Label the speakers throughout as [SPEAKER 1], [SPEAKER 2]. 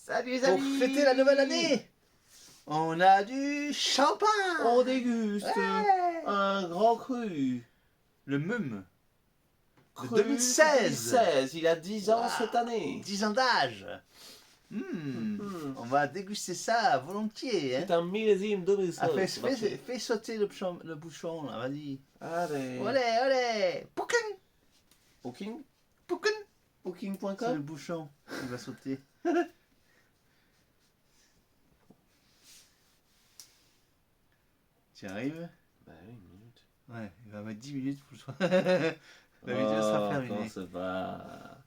[SPEAKER 1] Salut les
[SPEAKER 2] Pour
[SPEAKER 1] amis.
[SPEAKER 2] fêter la nouvelle année, on a du champagne.
[SPEAKER 1] On déguste
[SPEAKER 2] Ouais.
[SPEAKER 1] un grand cru.
[SPEAKER 2] Le Mum.
[SPEAKER 1] Cru
[SPEAKER 2] 2016.
[SPEAKER 1] 2016. Il a 10 ans
[SPEAKER 2] Waouh,
[SPEAKER 1] cette année.
[SPEAKER 2] 10 ans d'âge. On va déguster ça volontiers.
[SPEAKER 1] C'est un millésime 2016.
[SPEAKER 2] Ah,
[SPEAKER 1] c'est marqué.
[SPEAKER 2] fais sauter le bouchon là, vas-y.
[SPEAKER 1] Allez.
[SPEAKER 2] Olé, olé. Poukin,
[SPEAKER 1] Booking.
[SPEAKER 2] poukin. C'est le
[SPEAKER 1] Booking.com.
[SPEAKER 2] bouchon qui va sauter. Tu arrives?
[SPEAKER 1] Bah oui, une minute.
[SPEAKER 2] Ouais, il va mettre 10 minutes pour le soir. La vidéo sera
[SPEAKER 1] Comment
[SPEAKER 2] terminée.
[SPEAKER 1] ça va?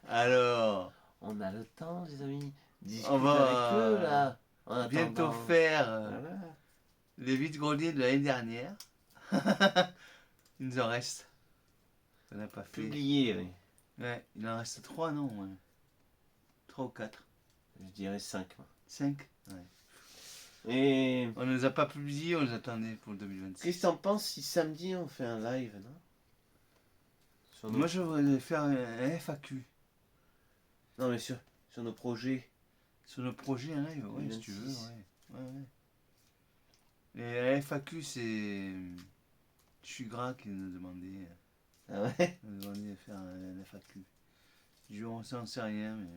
[SPEAKER 2] Alors,
[SPEAKER 1] On a le temps, les amis. Discute
[SPEAKER 2] on va
[SPEAKER 1] avec eux là. En
[SPEAKER 2] bientôt
[SPEAKER 1] attendant.
[SPEAKER 2] faire
[SPEAKER 1] Voilà.
[SPEAKER 2] les vides-greniers de l'année dernière. Il nous en reste. On n'a pas fait.
[SPEAKER 1] Publié, oui.
[SPEAKER 2] Ouais, il en reste 3, non? 3 ou 4.
[SPEAKER 1] Je dirais 5.
[SPEAKER 2] 5? Ouais.
[SPEAKER 1] Et
[SPEAKER 2] On ne les a pas publiés, on les attendait pour le 2026.
[SPEAKER 1] qu'est-ce que t'en penses si samedi on fait un live, non? Sur nos...
[SPEAKER 2] Moi, je voudrais faire un FAQ
[SPEAKER 1] Non, mais sur nos projets.
[SPEAKER 2] sur le projet, un live, ouais, si tu veux.
[SPEAKER 1] 2026.
[SPEAKER 2] Ouais. Et la FAQ, c'est Chugras qui nous demandait,
[SPEAKER 1] Ah ouais?
[SPEAKER 2] de faire un FAQ. Je dis, on s'en sait rien, mais.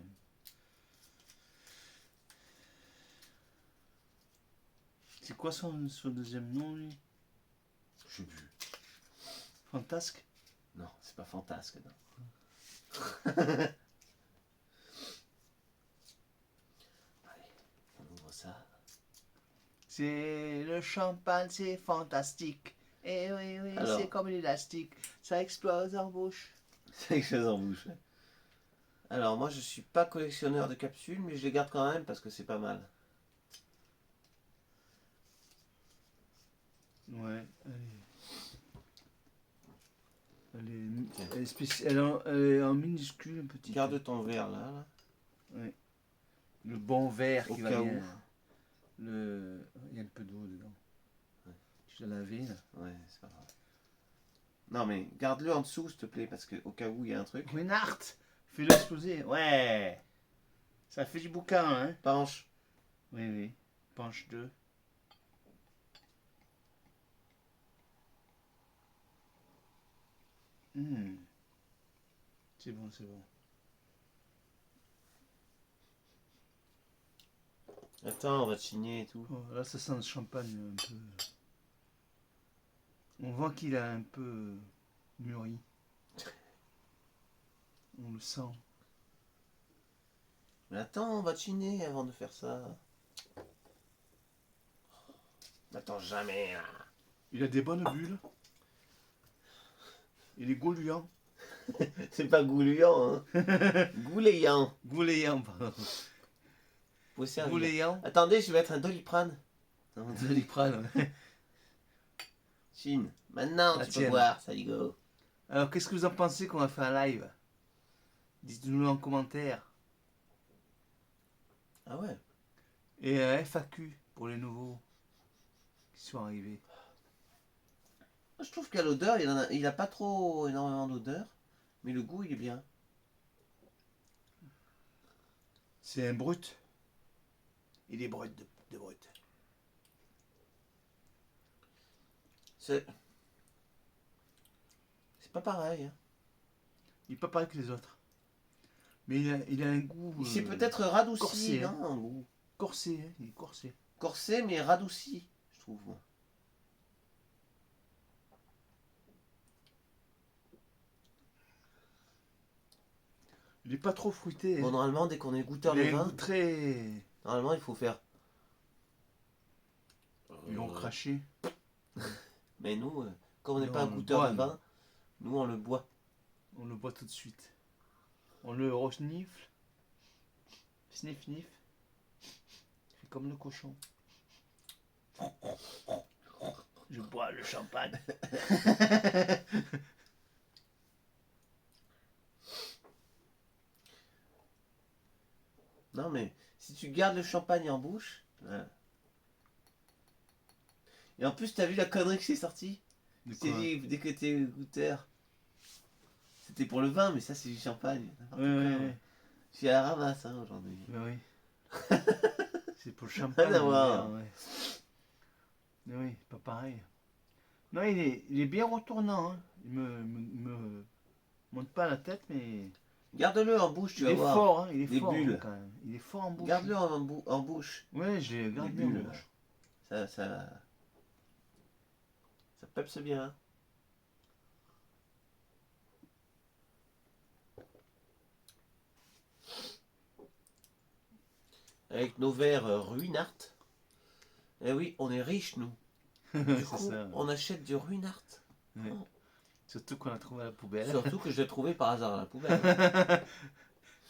[SPEAKER 2] C'est quoi son deuxième nom, lui?
[SPEAKER 1] Je sais plus.
[SPEAKER 2] Fantasque?
[SPEAKER 1] Non, c'est pas fantasque, non. Allez, on ouvre ça.
[SPEAKER 2] C'est le champagne, c'est fantastique. Eh oui, oui,
[SPEAKER 1] Alors.
[SPEAKER 2] c'est comme l'élastique. Ça explose en bouche.
[SPEAKER 1] C'est quelque chose en bouche. Ouais. Alors, moi je suis pas collectionneur de capsules, mais je les garde quand même parce que c'est pas mal.
[SPEAKER 2] Ouais, elle est en minuscule, un petit.
[SPEAKER 1] Garde ton verre là.
[SPEAKER 2] Le bon verre
[SPEAKER 1] Au
[SPEAKER 2] qui
[SPEAKER 1] cas
[SPEAKER 2] va
[SPEAKER 1] où.
[SPEAKER 2] bien. Il y a un peu d'eau dedans.
[SPEAKER 1] Ouais.
[SPEAKER 2] Tu l'as lavé là.
[SPEAKER 1] Ouais, c'est pas grave. Non, mais garde-le en dessous, s'il te plaît, parce que au cas où il y a un truc.
[SPEAKER 2] Renard, fais-le exploser. Ouais. Ça fait du boucan, hein.
[SPEAKER 1] Penche.
[SPEAKER 2] Oui, oui. Penche 2. C'est bon, c'est bon.
[SPEAKER 1] Attends, on va chigner et tout.
[SPEAKER 2] Oh, là, ça sent le champagne un peu. On voit qu'il a un peu mûri. On le sent.
[SPEAKER 1] Mais attends, on va chiner avant de faire ça. Attends jamais là.
[SPEAKER 2] Il a des bonnes bulles. Il est goulayant.
[SPEAKER 1] C'est pas goulayant, hein. Goulayant.
[SPEAKER 2] Goulayant, pardon.
[SPEAKER 1] Faut servir.
[SPEAKER 2] Goulayant.
[SPEAKER 1] Attendez, je vais mettre un doliprane. Non,
[SPEAKER 2] Doliprane, ouais.
[SPEAKER 1] Chine. Maintenant,
[SPEAKER 2] La
[SPEAKER 1] tu
[SPEAKER 2] tienne.
[SPEAKER 1] peux boire, Saligo.
[SPEAKER 2] Alors, qu'est-ce que vous en pensez qu'on va faire un live? Dites-nous en commentaire.
[SPEAKER 1] Ah ouais.
[SPEAKER 2] Et un FAQ pour les nouveaux qui sont arrivés.
[SPEAKER 1] Moi, je trouve qu'à l'odeur, il a pas trop énormément d'odeur, mais le goût, il est bien.
[SPEAKER 2] C'est un brut. Il est brut de brut.
[SPEAKER 1] C'est pas pareil. Hein.
[SPEAKER 2] Il n'est pas pareil que les autres. Mais il a un goût.
[SPEAKER 1] Il s'est peut-être radouci,
[SPEAKER 2] corsé,
[SPEAKER 1] non, en goût.
[SPEAKER 2] Corsé, hein, il est corsé.
[SPEAKER 1] Corsé, mais radouci, je trouve. Moi.
[SPEAKER 2] Il n'est pas trop fruité.
[SPEAKER 1] Bon,
[SPEAKER 2] Hein.
[SPEAKER 1] normalement, dès qu'on est goûteur
[SPEAKER 2] Il
[SPEAKER 1] de
[SPEAKER 2] a un
[SPEAKER 1] vin,
[SPEAKER 2] goût très.
[SPEAKER 1] normalement, il faut faire.
[SPEAKER 2] Ils l'ont craché.
[SPEAKER 1] Mais nous, comme on n'est
[SPEAKER 2] Non,
[SPEAKER 1] pas un
[SPEAKER 2] on le
[SPEAKER 1] goûteur
[SPEAKER 2] boit,
[SPEAKER 1] de vin, nous, on le boit.
[SPEAKER 2] On le boit tout de suite. On le renifle. Sniff, sniff. C'est comme le cochon. Je bois le champagne.
[SPEAKER 1] Non, mais si tu gardes le champagne en bouche. Voilà. Et en plus, t'as vu la connerie que c'est sorti?
[SPEAKER 2] De
[SPEAKER 1] Je t'ai
[SPEAKER 2] quoi?
[SPEAKER 1] dit, dès que t'es goûteur. c'était pour le vin, mais ça c'est du champagne. N'importe
[SPEAKER 2] Ouais,
[SPEAKER 1] quoi,
[SPEAKER 2] ouais,
[SPEAKER 1] moi.
[SPEAKER 2] ouais.
[SPEAKER 1] Je suis à la ramasse aujourd'hui.
[SPEAKER 2] Mais oui. C'est pour le champagne.
[SPEAKER 1] Rien à
[SPEAKER 2] le
[SPEAKER 1] voir.
[SPEAKER 2] verre, ouais. Mais oui, pas pareil. Non, il est bien retournant. Hein. Il me monte pas la tête, mais
[SPEAKER 1] Garde-le en bouche, tu
[SPEAKER 2] il
[SPEAKER 1] vas
[SPEAKER 2] est
[SPEAKER 1] voir.
[SPEAKER 2] fort. Hein. Il est
[SPEAKER 1] Des
[SPEAKER 2] fort hein,
[SPEAKER 1] bulles.
[SPEAKER 2] quand même. Il est fort en bouche.
[SPEAKER 1] Garde-le en bouche.
[SPEAKER 2] Ouais, je le
[SPEAKER 1] Des
[SPEAKER 2] garde bien en
[SPEAKER 1] bulles.
[SPEAKER 2] bouche.
[SPEAKER 1] Ça pepse bien. Hein. Avec nos verres Ruinart. Eh oui, on est riches, nous. Du
[SPEAKER 2] C'est
[SPEAKER 1] coup,
[SPEAKER 2] ça.
[SPEAKER 1] on achète du Ruinart.
[SPEAKER 2] Ouais. Surtout qu'on l'a trouvé à la poubelle.
[SPEAKER 1] Surtout que je l'ai trouvé par hasard à la poubelle.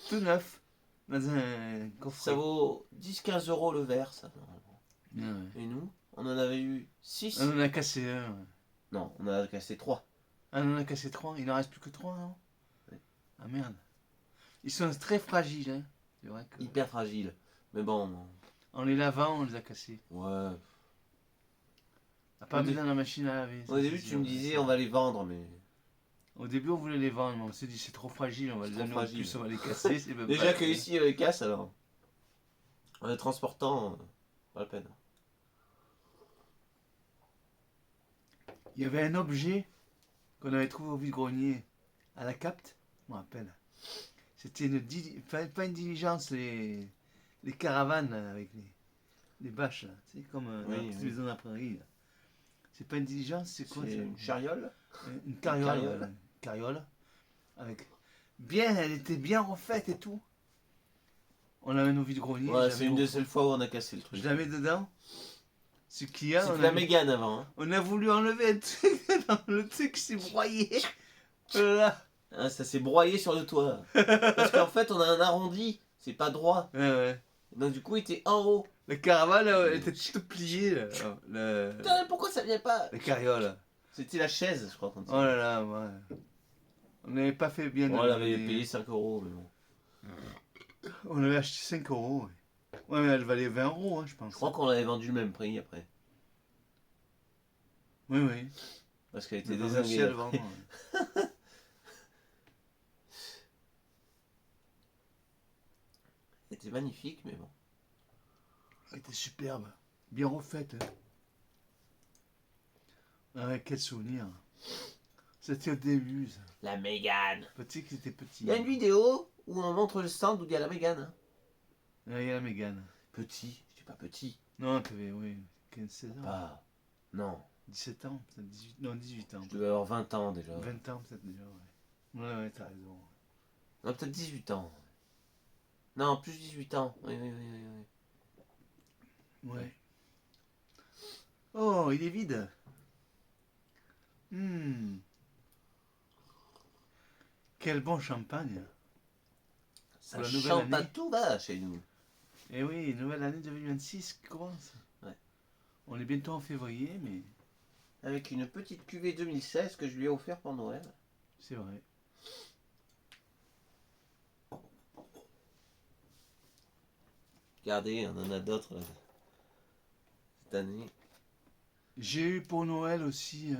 [SPEAKER 2] Tout neuf. Dans un coffret.
[SPEAKER 1] Ça vaut 10-15 euros le verre, ça, normalement.
[SPEAKER 2] Ouais, ouais.
[SPEAKER 1] Et nous, on en avait eu 6.
[SPEAKER 2] On en a cassé un. Ouais.
[SPEAKER 1] Non, on en a cassé 3.
[SPEAKER 2] Ah, on en a cassé 3. Il n'en reste plus que 3, non?
[SPEAKER 1] Ouais.
[SPEAKER 2] Ah merde. Ils sont très fragiles. Hein. C'est vrai que.
[SPEAKER 1] Hyper fragile. Mais bon,
[SPEAKER 2] En les lavant, on les a cassés.
[SPEAKER 1] ouais.
[SPEAKER 2] On n'a pas
[SPEAKER 1] Au
[SPEAKER 2] mis
[SPEAKER 1] dé-
[SPEAKER 2] dans la machine à laver.
[SPEAKER 1] Au
[SPEAKER 2] ça,
[SPEAKER 1] début,
[SPEAKER 2] c'est
[SPEAKER 1] tu
[SPEAKER 2] sûr.
[SPEAKER 1] me disais, on va les vendre, mais...
[SPEAKER 2] Au début, on voulait les vendre, mais on s'est dit c'est trop fragile, on va
[SPEAKER 1] C'est
[SPEAKER 2] les
[SPEAKER 1] trop
[SPEAKER 2] amener en
[SPEAKER 1] fragile.
[SPEAKER 2] plus, on va les casser. C'est même
[SPEAKER 1] Déjà
[SPEAKER 2] pas-
[SPEAKER 1] que ici, il y avait casse, alors... En les transportant, pas la peine.
[SPEAKER 2] Il y avait un objet qu'on avait trouvé au vide-grenier à la Capte, je me rappelle. C'était pas une diligence, les caravanes là, avec les bâches, là. C'est comme dans la
[SPEAKER 1] Oui,
[SPEAKER 2] petite
[SPEAKER 1] oui.
[SPEAKER 2] maison d'après-midi. Là. C'est pas une diligence, c'est quoi
[SPEAKER 1] C'est
[SPEAKER 2] ça?
[SPEAKER 1] une chariole.
[SPEAKER 2] Une carriole.
[SPEAKER 1] carriole.
[SPEAKER 2] Ouais, une carriole. Avec... Bien, elle était bien refaite et tout. On l'amène au vide-grenier.
[SPEAKER 1] Ouais,
[SPEAKER 2] je
[SPEAKER 1] c'est
[SPEAKER 2] la
[SPEAKER 1] une
[SPEAKER 2] mets
[SPEAKER 1] des
[SPEAKER 2] au-
[SPEAKER 1] seules fois où on a cassé le truc.
[SPEAKER 2] Je la mets dedans. Ce qu'il y a,
[SPEAKER 1] C'était la Mégane avant. Hein.
[SPEAKER 2] on a voulu enlever un truc dans le truc s'est broyé. Voilà.
[SPEAKER 1] Hein, ça s'est broyé sur le toit. Parce qu'en fait, on a un arrondi. C'est pas droit.
[SPEAKER 2] Ouais, ouais.
[SPEAKER 1] Donc du coup, il était en haut.
[SPEAKER 2] La caravane, elle était toute pliée. Là.
[SPEAKER 1] Putain, pourquoi ça vient pas?
[SPEAKER 2] La carriole.
[SPEAKER 1] C'était la chaise, je crois. Quand
[SPEAKER 2] Oh là là, ouais. On n'avait pas fait bien.
[SPEAKER 1] on l'avait payé 5 euros, mais bon.
[SPEAKER 2] On avait acheté 5 euros. Ouais, mais elle valait 20 euros, hein, je pense.
[SPEAKER 1] Je crois qu'on l'avait vendu le même prix après.
[SPEAKER 2] Oui, oui.
[SPEAKER 1] Parce qu'elle
[SPEAKER 2] On
[SPEAKER 1] était
[SPEAKER 2] a réussi
[SPEAKER 1] désinguée.
[SPEAKER 2] à le
[SPEAKER 1] après.
[SPEAKER 2] vendre, ouais.
[SPEAKER 1] Elle était magnifique, mais bon.
[SPEAKER 2] Elle était superbe. Bien refaite. Hein. Ah ouais, quel souvenir. C'était au début, ça.
[SPEAKER 1] La Mégane.
[SPEAKER 2] Petit que c'était petit.
[SPEAKER 1] Il y a une vidéo où on montre le stand où il y a la Mégane. Hein.
[SPEAKER 2] Ah, il y a la Mégane.
[SPEAKER 1] Petit, je dis pas petit.
[SPEAKER 2] Non, t'avais, oui, 15-16 ans.
[SPEAKER 1] Pas. Non,
[SPEAKER 2] 17 ans, peut-être 18, non, 18 ans.
[SPEAKER 1] je devais avoir 20 ans déjà.
[SPEAKER 2] 20 ans peut-être déjà, ouais. Ouais, ouais, t'as raison.
[SPEAKER 1] Non, peut-être 18 ans. Non, plus 18 ans. Oui, oui, oui, oui, oui.
[SPEAKER 2] Ouais. Oh, il est vide. Quel bon champagne.
[SPEAKER 1] Ça
[SPEAKER 2] Pour la nouvelle
[SPEAKER 1] chante à
[SPEAKER 2] année.
[SPEAKER 1] tout va chez nous.
[SPEAKER 2] Eh oui, nouvelle année 2026 qui commence.
[SPEAKER 1] Ouais.
[SPEAKER 2] On est bientôt en février, mais
[SPEAKER 1] Avec une petite cuvée 2016 que je lui ai offert pour Noël.
[SPEAKER 2] c'est vrai.
[SPEAKER 1] Regardez, on en a d'autres là, cette année.
[SPEAKER 2] J'ai eu pour Noël aussi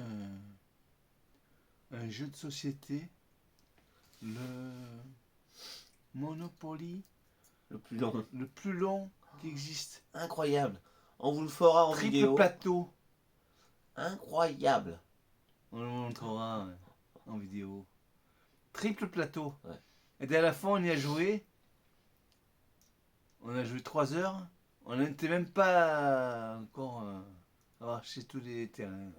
[SPEAKER 2] un jeu de société, le Monopoly,
[SPEAKER 1] Le plus long.
[SPEAKER 2] le plus long qui existe.
[SPEAKER 1] Incroyable. On vous le fera en
[SPEAKER 2] Triple
[SPEAKER 1] vidéo.
[SPEAKER 2] plateau.
[SPEAKER 1] Incroyable.
[SPEAKER 2] On le montrera en vidéo. Triple plateau.
[SPEAKER 1] Ouais.
[SPEAKER 2] Et à la fin, on y a joué. On a joué 3 heures. On n'était même pas encore chez tous les terrains.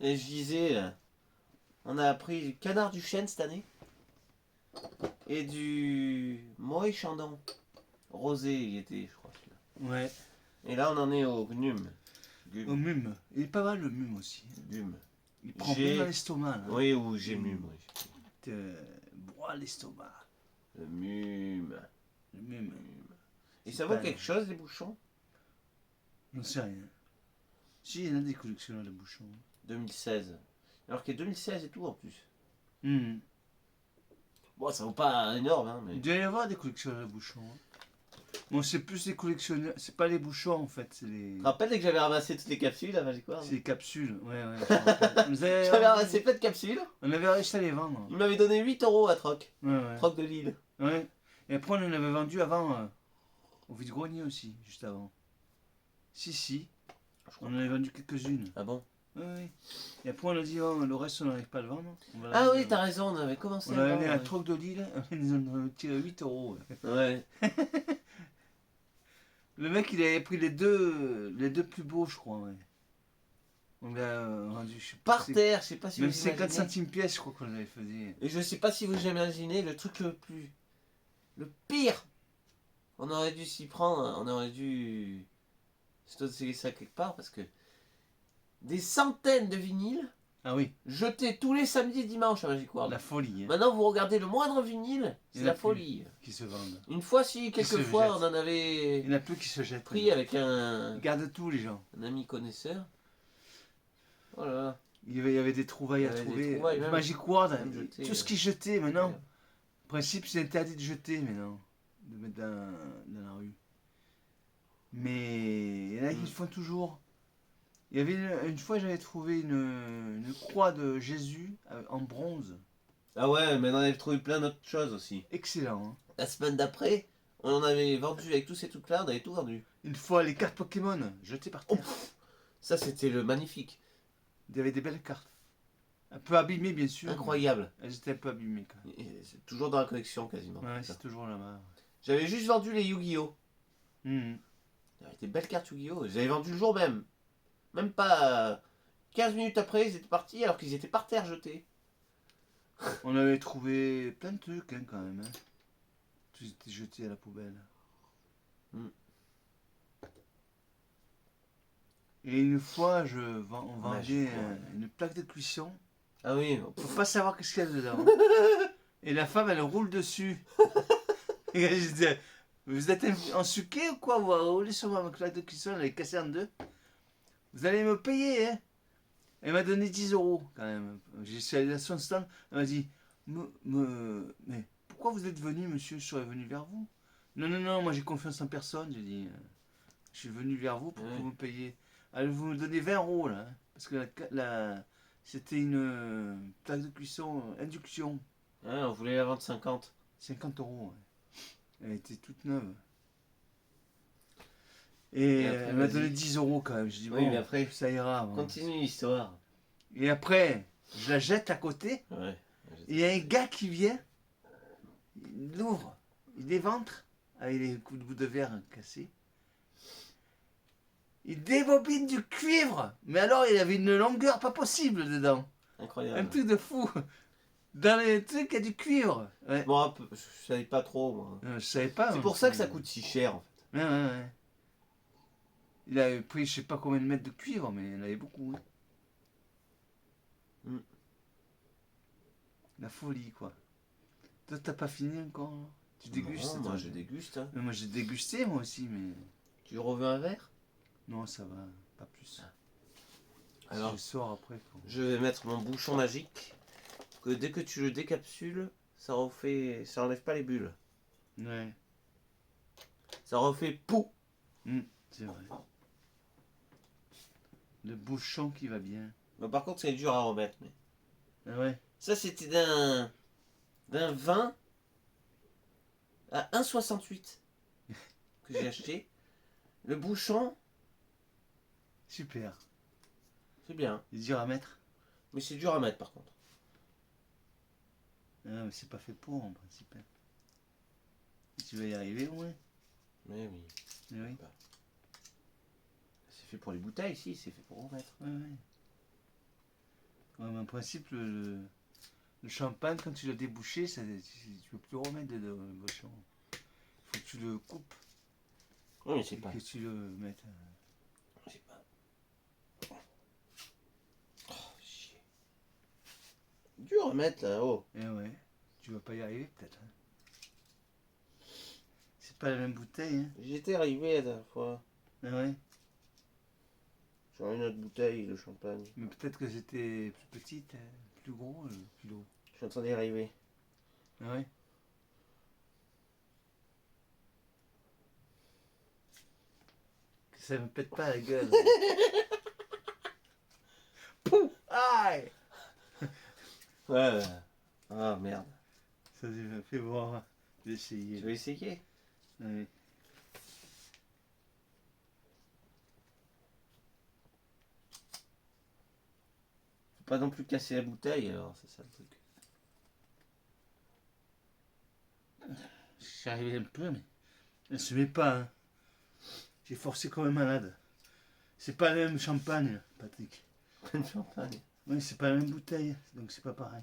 [SPEAKER 1] Et je disais, là, on a appris du canard du chêne cette année. Et du Moët Chandon. Rosé, il était, je crois. Celui-là.
[SPEAKER 2] Ouais.
[SPEAKER 1] Et là, on en est au Gnum.
[SPEAKER 2] Au
[SPEAKER 1] Gum.
[SPEAKER 2] mume. Il est pas mal le mume aussi.
[SPEAKER 1] Gum.
[SPEAKER 2] Il prend
[SPEAKER 1] J'ai-
[SPEAKER 2] bien dans l'estomac. Là.
[SPEAKER 1] Oui, ou Gémum. Oui.
[SPEAKER 2] Il te broie l'estomac.
[SPEAKER 1] Le Mume.
[SPEAKER 2] Le mume.
[SPEAKER 1] Et
[SPEAKER 2] C'est
[SPEAKER 1] ça vaut
[SPEAKER 2] pas-
[SPEAKER 1] quelque chose, les bouchons?
[SPEAKER 2] J'en sais rien. Si, il y en a des collectionneurs de bouchons.
[SPEAKER 1] 2016. Alors qu'il y a 2016 et tout en plus.
[SPEAKER 2] Hmm.
[SPEAKER 1] Bon, ça vaut pas énorme, hein, mais.
[SPEAKER 2] Il doit y avoir des collectionneurs de bouchons. Hein. Bon, c'est plus les collectionneurs. C'est pas les bouchons en fait, c'est les.
[SPEAKER 1] Tu te rappelles dès que j'avais ramassé toutes les capsules à Magic
[SPEAKER 2] C'est les capsules. Ouais, ouais. Je me rappelle.
[SPEAKER 1] J'avais ramassé plein de capsules.
[SPEAKER 2] On avait réussi à les vendre.
[SPEAKER 1] Il m'avait donné 8 euros à Troc.
[SPEAKER 2] Ouais, ouais.
[SPEAKER 1] Troc de Lille.
[SPEAKER 2] Ouais. Et après, on en avait vendu avant au vide-grenier aussi, juste avant. Si. On en avait vendu quelques-unes.
[SPEAKER 1] Ah bon?
[SPEAKER 2] Ouais, ouais. Et après, on a dit, oh, le reste, on n'arrive pas à le vendre. On va la
[SPEAKER 1] Ah
[SPEAKER 2] vendre.
[SPEAKER 1] oui, t'as raison, on avait commencé
[SPEAKER 2] On a allé à
[SPEAKER 1] vendre,
[SPEAKER 2] Troc de Lille, ils nous ont tiré 8 euros.
[SPEAKER 1] ouais.
[SPEAKER 2] Le mec, il avait pris les deux plus beaux, je crois. Ouais. On l'a vendu, je sais pas.
[SPEAKER 1] Par terre, je sais pas si
[SPEAKER 2] Même
[SPEAKER 1] vous
[SPEAKER 2] 50
[SPEAKER 1] imaginez.
[SPEAKER 2] centimes pièce, je crois qu'on avait fait.
[SPEAKER 1] Et je sais pas si vous imaginez le truc le plus. Le pire. On aurait dû s'y prendre, on aurait dû stocker ça quelque part parce que des centaines de vinyles
[SPEAKER 2] Ah oui,
[SPEAKER 1] jetés tous les samedis et dimanches à Magic World.
[SPEAKER 2] la folie. Hein,
[SPEAKER 1] Maintenant, vous regardez le moindre vinyle,
[SPEAKER 2] Il
[SPEAKER 1] c'est
[SPEAKER 2] y en
[SPEAKER 1] la
[SPEAKER 2] a plus.
[SPEAKER 1] folie.
[SPEAKER 2] qui se vendent.
[SPEAKER 1] Une fois, si,
[SPEAKER 2] Qui se
[SPEAKER 1] quelques fois,
[SPEAKER 2] jettent.
[SPEAKER 1] on en avait
[SPEAKER 2] Il y en a plus qui se jettent.
[SPEAKER 1] pris avec un
[SPEAKER 2] Ils gardent tout, les gens.
[SPEAKER 1] ami connaisseur. Voilà.
[SPEAKER 2] Il y avait des trouvailles
[SPEAKER 1] Il y
[SPEAKER 2] à
[SPEAKER 1] avait des
[SPEAKER 2] trouver.
[SPEAKER 1] trouvailles, même.
[SPEAKER 2] Magic World,
[SPEAKER 1] Même jeter,
[SPEAKER 2] tout ce qui est jeté maintenant.
[SPEAKER 1] Ouais.
[SPEAKER 2] En principe, c'est interdit de jeter maintenant. De mettre dans la rue. Mais il y en a qui le font toujours. Il y avait une fois, j'avais trouvé une croix de Jésus en bronze.
[SPEAKER 1] Ah ouais, mais on avait trouvé plein d'autres choses aussi.
[SPEAKER 2] Excellent. Hein.
[SPEAKER 1] La semaine d'après, on en avait vendu avec tous ces trucs-là, on avait tout vendu.
[SPEAKER 2] Une fois, les cartes Pokémon jetées par terre.
[SPEAKER 1] Ça, c'était le magnifique.
[SPEAKER 2] Il y avait des belles cartes. Un peu abîmées, bien sûr.
[SPEAKER 1] Incroyable.
[SPEAKER 2] Mais elles étaient un peu abîmées quand même.
[SPEAKER 1] Et c'est toujours dans la collection quasiment.
[SPEAKER 2] Ouais,
[SPEAKER 1] Ça.
[SPEAKER 2] c'est toujours là-bas.
[SPEAKER 1] J'avais juste vendu les Yu-Gi-Oh!
[SPEAKER 2] Mhm.
[SPEAKER 1] Il y avait des belles cartes Yu-Gi-Oh! Je les avais vendues le jour même. Même pas 15 minutes après, ils étaient partis alors qu'ils étaient par terre jetés.
[SPEAKER 2] On avait trouvé plein de trucs hein, quand même. Hein. Tout était jeté à la poubelle.
[SPEAKER 1] Mm.
[SPEAKER 2] Et une fois, on vendait
[SPEAKER 1] Magic World.
[SPEAKER 2] une plaque de cuisson.
[SPEAKER 1] Ah oui,
[SPEAKER 2] Faut pas savoir qu'est-ce qu'il y a dedans. Et la femme, elle roule dessus. Et je disais, vous êtes en suqué ou quoi? Vous roulez sur ma plaque de cuisson, elle est cassée en deux. Vous allez me payer, hein? Elle m'a donné 10 euros quand même. J'ai suis allé à son stand, elle m'a dit, mais pourquoi vous êtes venu, monsieur? Je serais venu vers vous. Non, moi j'ai confiance en personne. J'ai dit, je suis venu vers vous pour que
[SPEAKER 1] Ouais.
[SPEAKER 2] vous me payiez. Allez, vous me donnez 20 euros là. Hein, parce que c'était une plaque de cuisson induction.
[SPEAKER 1] ouais, on voulait la vendre 50.
[SPEAKER 2] 50 euros. Ouais. Elle était toute neuve. Et
[SPEAKER 1] Et après,
[SPEAKER 2] elle m'a
[SPEAKER 1] vas-y.
[SPEAKER 2] donné 10 euros quand même. Je dis,
[SPEAKER 1] Oui,
[SPEAKER 2] bon,
[SPEAKER 1] mais après,
[SPEAKER 2] ça ira. Bon.
[SPEAKER 1] continue l'histoire.
[SPEAKER 2] Et après, je la jette à côté.
[SPEAKER 1] Ouais.
[SPEAKER 2] Et il y a un gars qui vient. Il l'ouvre. Il éventre. Avec les coups de bout de verre cassés. Il débobine du cuivre. Mais alors, il avait une longueur pas possible dedans. Un
[SPEAKER 1] Incroyable.
[SPEAKER 2] truc de fou. Dans les trucs, il y a du cuivre. Ouais.
[SPEAKER 1] Bon, je savais pas trop, moi.
[SPEAKER 2] Je savais pas.
[SPEAKER 1] C'est
[SPEAKER 2] hein,
[SPEAKER 1] pour ça que ça coûte si cher, en fait.
[SPEAKER 2] Ouais. Il avait pris je sais pas combien de mètres de cuivre, mais il y en avait beaucoup. Hein.
[SPEAKER 1] Mm.
[SPEAKER 2] La folie, quoi. Toi, t'as pas fini encore là? Tu dégustes
[SPEAKER 1] Non, moi,
[SPEAKER 2] toi
[SPEAKER 1] je déguste. Hein.
[SPEAKER 2] Mais moi, j'ai dégusté, moi aussi, mais...
[SPEAKER 1] Tu reveux un verre?
[SPEAKER 2] Non, ça va, pas plus.
[SPEAKER 1] Alors,
[SPEAKER 2] Je sors après. Quoi.
[SPEAKER 1] je vais mettre mon bouchon magique. Que dès que tu le décapsules, ça enlève pas les bulles.
[SPEAKER 2] Ouais,
[SPEAKER 1] Ça refait pou.
[SPEAKER 2] c'est vrai. Le bouchon qui va bien.
[SPEAKER 1] Mais par contre, c'est dur à remettre. Mais...
[SPEAKER 2] Ah ouais.
[SPEAKER 1] Ça, c'était d'un vin à 1,68 que j'ai acheté. Le bouchon,
[SPEAKER 2] Super.
[SPEAKER 1] c'est bien.
[SPEAKER 2] C'est dur à mettre.
[SPEAKER 1] Mais c'est dur à mettre par contre.
[SPEAKER 2] Ah, mais c'est pas fait pour, en principe. Hein. Tu vas y arriver, au moins.
[SPEAKER 1] Mais oui.
[SPEAKER 2] Mais oui.
[SPEAKER 1] C'est fait pour les bouteilles ici, c'est fait pour remettre.
[SPEAKER 2] Ouais. Ouais, mais en principe, le champagne, quand tu l'as débouché, tu peux plus remettre de bouchon. Il faut que tu le coupes
[SPEAKER 1] Oui, mais c'est
[SPEAKER 2] et
[SPEAKER 1] pas.
[SPEAKER 2] que tu le mettes.
[SPEAKER 1] C'est pas. Oh, chier. Dur à mettre là-haut.
[SPEAKER 2] Eh ouais, tu vas pas y arriver peut-être. Hein. C'est pas la même bouteille. Hein.
[SPEAKER 1] J'étais arrivé la dernière fois.
[SPEAKER 2] Ah ouais,
[SPEAKER 1] Sur une autre bouteille, le champagne.
[SPEAKER 2] mais peut-être que c'était plus petite, hein, plus gros le kilo.
[SPEAKER 1] Je suis en train d'y arriver.
[SPEAKER 2] Ah ouais. Que ça me pète pas la gueule. Pouh! Aïe!
[SPEAKER 1] Ouais. Ah merde.
[SPEAKER 2] Ça me fait voir. D'essayer.
[SPEAKER 1] Tu veux essayer?
[SPEAKER 2] Oui.
[SPEAKER 1] Faut pas non plus casser la bouteille alors, c'est ça le truc.
[SPEAKER 2] J'y arrivais un peu, mais elle se met pas. Hein. J'ai forcé comme un malade. C'est pas le même champagne, Patrick.
[SPEAKER 1] Une champagne.
[SPEAKER 2] Oui, c'est pas la même bouteille, donc c'est pas pareil.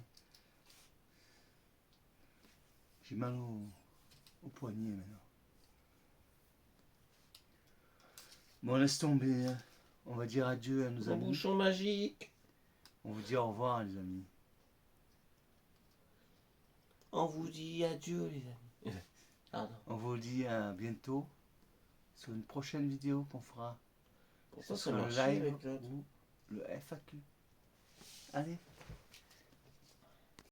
[SPEAKER 2] J'ai mal au poignet maintenant. Bon, laisse tomber. Hein. On va dire adieu à nos
[SPEAKER 1] Un
[SPEAKER 2] amis.
[SPEAKER 1] bouchon magique.
[SPEAKER 2] On vous dit au revoir, les amis.
[SPEAKER 1] On vous dit adieu les amis. Pardon.
[SPEAKER 2] On vous dit à bientôt sur une prochaine vidéo qu'on fera.
[SPEAKER 1] Pourquoi
[SPEAKER 2] Ce
[SPEAKER 1] ça
[SPEAKER 2] sera le
[SPEAKER 1] marchait
[SPEAKER 2] live
[SPEAKER 1] avec l'autre?
[SPEAKER 2] ou le FAQ. Allez.